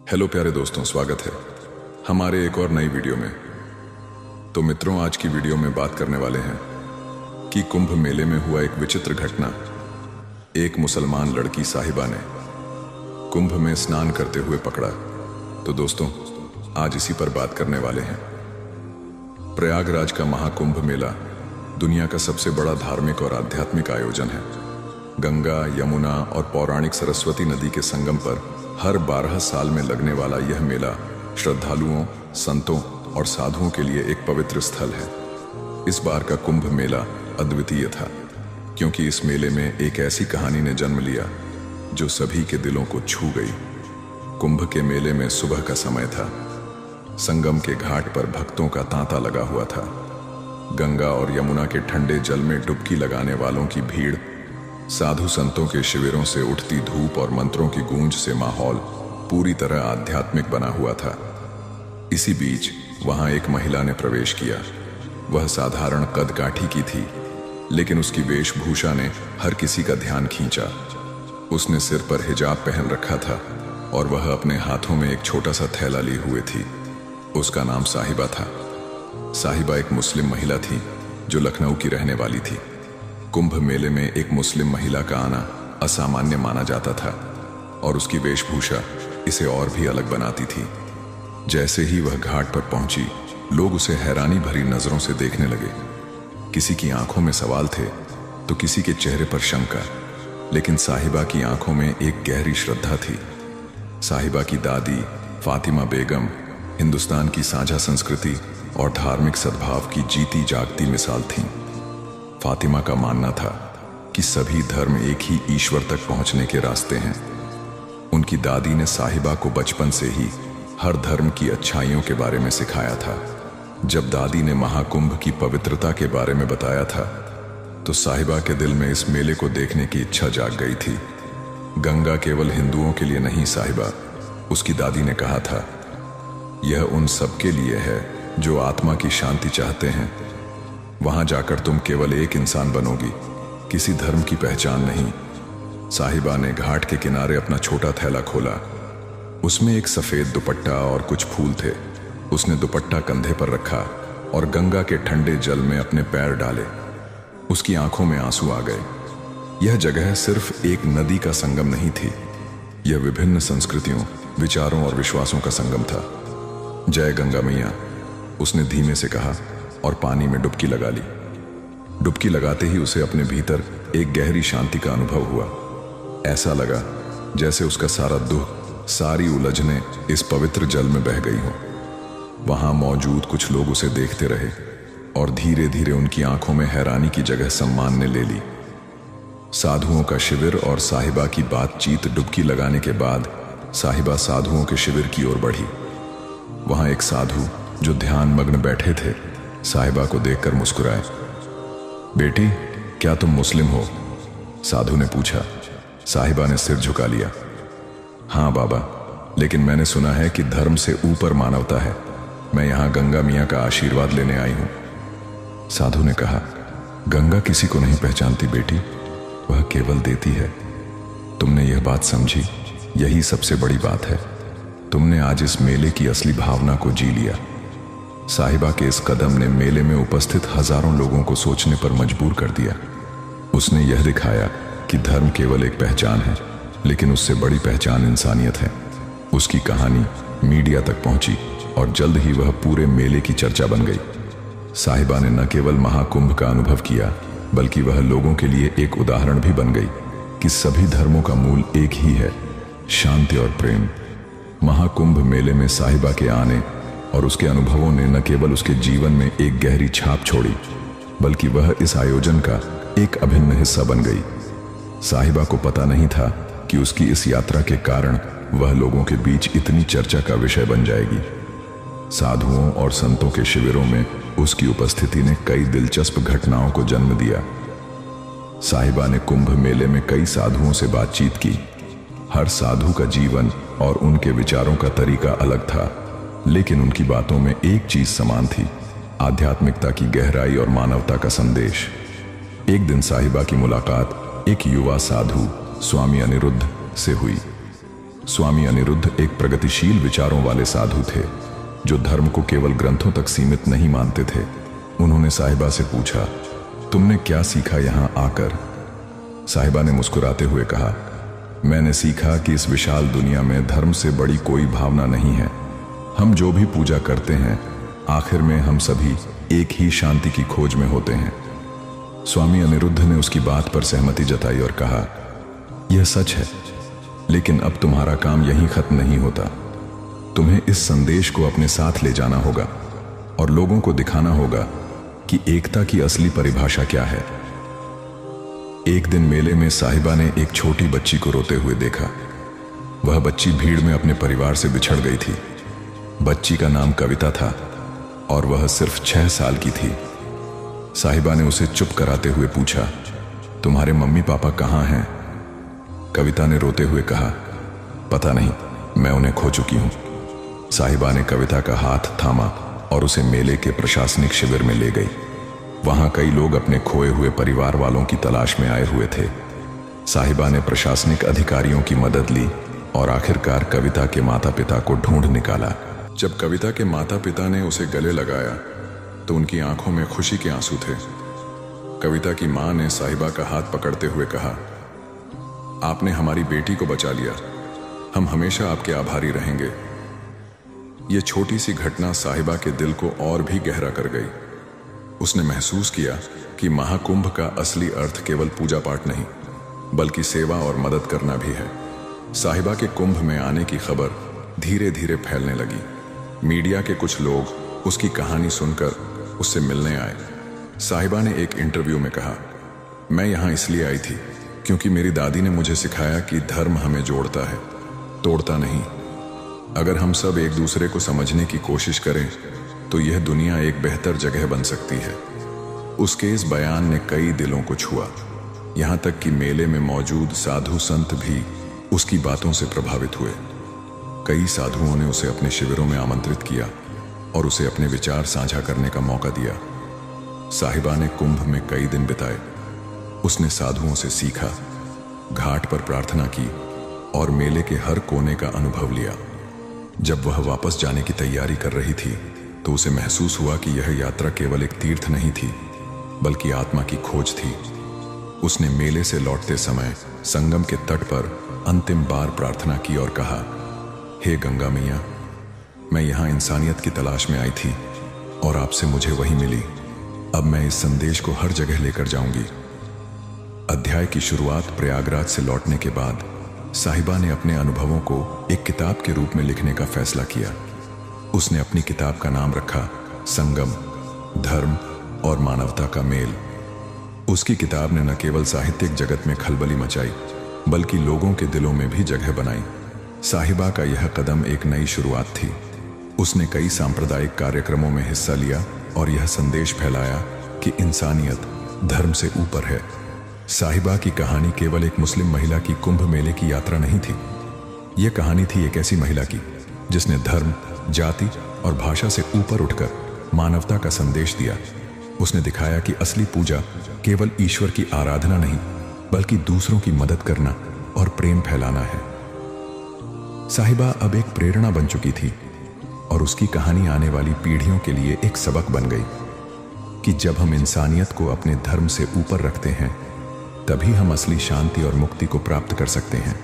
Hello प्यारे दोस्तों, स्वागत है हमारे एक और नई वीडियो में। तो मित्रों, आज की वीडियो में बात करने वाले हैं कि कुंभ मेले में हुआ एक विचित्र घटना। एक मुसलमान लड़की साहिबा ने कुंभ में स्नान करते हुए पकड़ा। तो दोस्तों, आज इसी पर बात करने वाले हैं। प्रयागराज का महाकुंभ मेला दुनिया का सबसे बड़ा धार्मिक और आध्यात्मिक आयोजन है। गंगा, यमुना और पौराणिक सरस्वती नदी के संगम पर हर 12 साल में लगने वाला यह मेला श्रद्धालुओं, संतों और साधुओं के लिए एक पवित्र स्थल है। इस बार का कुंभ मेला अद्वितीय था, क्योंकि इस मेले में एक ऐसी कहानी ने जन्म लिया जो सभी के दिलों को छू गई। कुंभ के मेले में सुबह का समय था। संगम के घाट पर भक्तों का तांता लगा हुआ था। गंगा और यमुना के ठंडे जल में डुबकी लगाने वालों की भीड़, साधु संतों के शिविरों से उठती धूप और मंत्रों की गूंज से माहौल पूरी तरह आध्यात्मिक बना हुआ था। इसी बीच वहां एक महिला ने प्रवेश किया। वह साधारण कदकाठी की थी, लेकिन उसकी वेशभूषा ने हर किसी का ध्यान खींचा। उसने सिर पर हिजाब पहन रखा था और वह अपने हाथों में एक छोटा सा थैला लिए हुए थी। उसका नाम साहिबा था। साहिबा एक मुस्लिम महिला थी जो लखनऊ की रहने वाली थी। कुंभ मेले में एक मुस्लिम महिला का आना असामान्य माना जाता था और उसकी वेशभूषा इसे और भी अलग बनाती थी। जैसे ही वह घाट पर पहुंची, लोग उसे हैरानी भरी नजरों से देखने लगे। किसी की आंखों में सवाल थे तो किसी के चेहरे पर शंका, लेकिन साहिबा की आंखों में एक गहरी श्रद्धा थी। साहिबा की दादी फातिमा बेगम हिंदुस्तान की साझा संस्कृति और धार्मिक सद्भाव की जीती जागती मिसाल थीं। फातिमा का मानना था कि सभी धर्म एक ही ईश्वर तक पहुंचने के रास्ते हैं। उनकी दादी ने साहिबा को बचपन से ही हर धर्म की अच्छाइयों के बारे में सिखाया था। जब दादी ने महाकुंभ की पवित्रता के बारे में बताया था, तो साहिबा के दिल में इस मेले को देखने की इच्छा जाग गई थी। गंगा केवल हिंदुओं के लिए नहीं साहिबा, उसकी दादी ने कहा था, यह उन सबके लिए है जो आत्मा की शांति चाहते हैं। वहां जाकर तुम केवल एक इंसान बनोगी, किसी धर्म की पहचान नहीं। साहिबा ने घाट के किनारे अपना छोटा थैला खोला। उसमें एक सफेद दुपट्टा और कुछ फूल थे। उसने दुपट्टा कंधे पर रखा और गंगा के ठंडे जल में अपने पैर डाले। उसकी आंखों में आंसू आ गए। यह जगह सिर्फ एक नदी का संगम नहीं थी, यह विभिन्न संस्कृतियों, विचारों और विश्वासों का संगम था। जय गंगा मैया, उसने धीमे से कहा और पानी में डुबकी लगा ली। डुबकी लगाते ही उसे अपने भीतर एक गहरी शांति का अनुभव हुआ। ऐसा लगा जैसे उसका सारा दुख, सारी उलझनें इस पवित्र जल में बह गई हों। वहां मौजूद कुछ लोग उसे देखते रहे और धीरे धीरे उनकी आंखों में हैरानी की जगह सम्मान ने ले ली। साधुओं का शिविर और साहिबा की बातचीत। डुबकी लगाने के बाद साहिबा साधुओं के शिविर की ओर बढ़ी। वहां एक साधु जो ध्यान मग्न बैठे थे, साहिबा को देखकर मुस्कुराए। बेटी, क्या तुम मुस्लिम हो? साधु ने पूछा। साहिबा ने सिर झुका लिया। हाँ बाबा, लेकिन मैंने सुना है कि धर्म से ऊपर मानवता है। मैं यहाँ गंगा मियाँ का आशीर्वाद लेने आई हूँ। साधु ने कहा, गंगा किसी को नहीं पहचानती बेटी, वह केवल देती है। तुमने यह बात समझी, यही सबसे बड़ी बात है। तुमने आज इस मेले की असली भावना को जी लिया। साहिबा के इस कदम ने मेले में उपस्थित हजारों लोगों को सोचने पर मजबूर कर दिया। उसने यह दिखाया कि धर्म केवल एक पहचान है, लेकिन उससे बड़ी पहचान इंसानियत है। उसकी कहानी मीडिया तक पहुंची और जल्द ही वह पूरे मेले की चर्चा बन गई। साहिबा ने न केवल महाकुंभ का अनुभव किया, बल्कि वह लोगों के लिए एक उदाहरण भी बन गई कि सभी धर्मों का मूल एक ही है, शांति और प्रेम। महाकुंभ मेले में साहिबा के आने और उसके अनुभवों ने न केवल उसके जीवन में एक गहरी छाप छोड़ी, बल्कि वह इस आयोजन का एक अभिन्न हिस्सा बन गई। साहिबा को पता नहीं था कि उसकी इस यात्रा के कारण वह लोगों के बीच इतनी चर्चा का विषय बन जाएगी। साधुओं और संतों के शिविरों में उसकी उपस्थिति ने कई दिलचस्प घटनाओं को जन्म दिया। साहिबा ने कुंभ मेले में कई साधुओं से बातचीत की। हर साधु का जीवन और उनके विचारों का तरीका अलग था, लेकिन उनकी बातों में एक चीज समान थी, आध्यात्मिकता की गहराई और मानवता का संदेश। एक दिन साहिबा की मुलाकात एक युवा साधु स्वामी अनिरुद्ध से हुई। स्वामी अनिरुद्ध एक प्रगतिशील विचारों वाले साधु थे जो धर्म को केवल ग्रंथों तक सीमित नहीं मानते थे। उन्होंने साहिबा से पूछा, तुमने क्या सीखा यहां आकर? साहिबा ने मुस्कुराते हुए कहा, मैंने सीखा कि इस विशाल दुनिया में धर्म से बड़ी कोई भावना नहीं है। हम जो भी पूजा करते हैं, आखिर में हम सभी एक ही शांति की खोज में होते हैं। स्वामी अनिरुद्ध ने उसकी बात पर सहमति जताई और कहा, यह सच है, लेकिन अब तुम्हारा काम यहीं खत्म नहीं होता। तुम्हें इस संदेश को अपने साथ ले जाना होगा और लोगों को दिखाना होगा कि एकता की असली परिभाषा क्या है। एक दिन मेले में साहिबा ने एक छोटी बच्ची को रोते हुए देखा। वह बच्ची भीड़ में अपने परिवार से बिछड़ गई थी। बच्ची का नाम कविता था और वह सिर्फ 6 साल की थी। साहिबा ने उसे चुप कराते हुए पूछा, तुम्हारे मम्मी पापा कहाँ हैं? कविता ने रोते हुए कहा, पता नहीं, मैं उन्हें खो चुकी हूं। साहिबा ने कविता का हाथ थामा और उसे मेले के प्रशासनिक शिविर में ले गई। वहां कई लोग अपने खोए हुए परिवार वालों की तलाश में आए हुए थे। साहिबा ने प्रशासनिक अधिकारियों की मदद ली और आखिरकार कविता के माता पिता को ढूंढ निकाला। जब कविता के माता पिता ने उसे गले लगाया तो उनकी आंखों में खुशी के आंसू थे। कविता की मां ने साहिबा का हाथ पकड़ते हुए कहा, आपने हमारी बेटी को बचा लिया, हम हमेशा आपके आभारी रहेंगे। यह छोटी सी घटना साहिबा के दिल को और भी गहरा कर गई। उसने महसूस किया कि महाकुंभ का असली अर्थ केवल पूजा पाठ नहीं, बल्कि सेवा और मदद करना भी है। साहिबा के कुंभ में आने की खबर धीरे धीरे फैलने लगी। मीडिया के कुछ लोग उसकी कहानी सुनकर उससे मिलने आए। साहिबा ने एक इंटरव्यू में कहा, मैं यहाँ इसलिए आई थी क्योंकि मेरी दादी ने मुझे सिखाया कि धर्म हमें जोड़ता है, तोड़ता नहीं। अगर हम सब एक दूसरे को समझने की कोशिश करें तो यह दुनिया एक बेहतर जगह बन सकती है। उसके इस बयान ने कई दिलों को छुआ, यहाँ तक कि मेले में मौजूद साधु संत भी उसकी बातों से प्रभावित हुए। कई साधुओं ने उसे अपने शिविरों में आमंत्रित किया और उसे अपने विचार साझा करने का मौका दिया। साहिबा ने कुंभ में कई दिन बिताए। उसने साधुओं से सीखा, घाट पर प्रार्थना की और मेले के हर कोने का अनुभव लिया। जब वह वापस जाने की तैयारी कर रही थी तो उसे महसूस हुआ कि यह यात्रा केवल एक तीर्थ नहीं थी, बल्कि आत्मा की खोज थी। उसने मेले से लौटते समय संगम के तट पर अंतिम बार प्रार्थना की और कहा, हे गंगा मैया, मैं यहाँ इंसानियत की तलाश में आई थी और आपसे मुझे वही मिली। अब मैं इस संदेश को हर जगह लेकर जाऊंगी। अध्याय की शुरुआत प्रयागराज से लौटने के बाद साहिबा ने अपने अनुभवों को एक किताब के रूप में लिखने का फैसला किया। उसने अपनी किताब का नाम रखा संगम, धर्म और मानवता का मेल। उसकी किताब ने न केवल साहित्यिक जगत में खलबली मचाई, बल्कि लोगों के दिलों में भी जगह बनाई। साहिबा का यह कदम एक नई शुरुआत थी। उसने कई सांप्रदायिक कार्यक्रमों में हिस्सा लिया और यह संदेश फैलाया कि इंसानियत धर्म से ऊपर है। साहिबा की कहानी केवल एक मुस्लिम महिला की कुंभ मेले की यात्रा नहीं थी। यह कहानी थी एक ऐसी महिला की जिसने धर्म, जाति और भाषा से ऊपर उठकर मानवता का संदेश दिया। उसने दिखाया कि असली पूजा केवल ईश्वर की आराधना नहीं, बल्कि दूसरों की मदद करना और प्रेम फैलाना है। साहिबा अब एक प्रेरणा बन चुकी थी और उसकी कहानी आने वाली पीढ़ियों के लिए एक सबक बन गई कि जब हम इंसानियत को अपने धर्म से ऊपर रखते हैं, तभी हम असली शांति और मुक्ति को प्राप्त कर सकते हैं।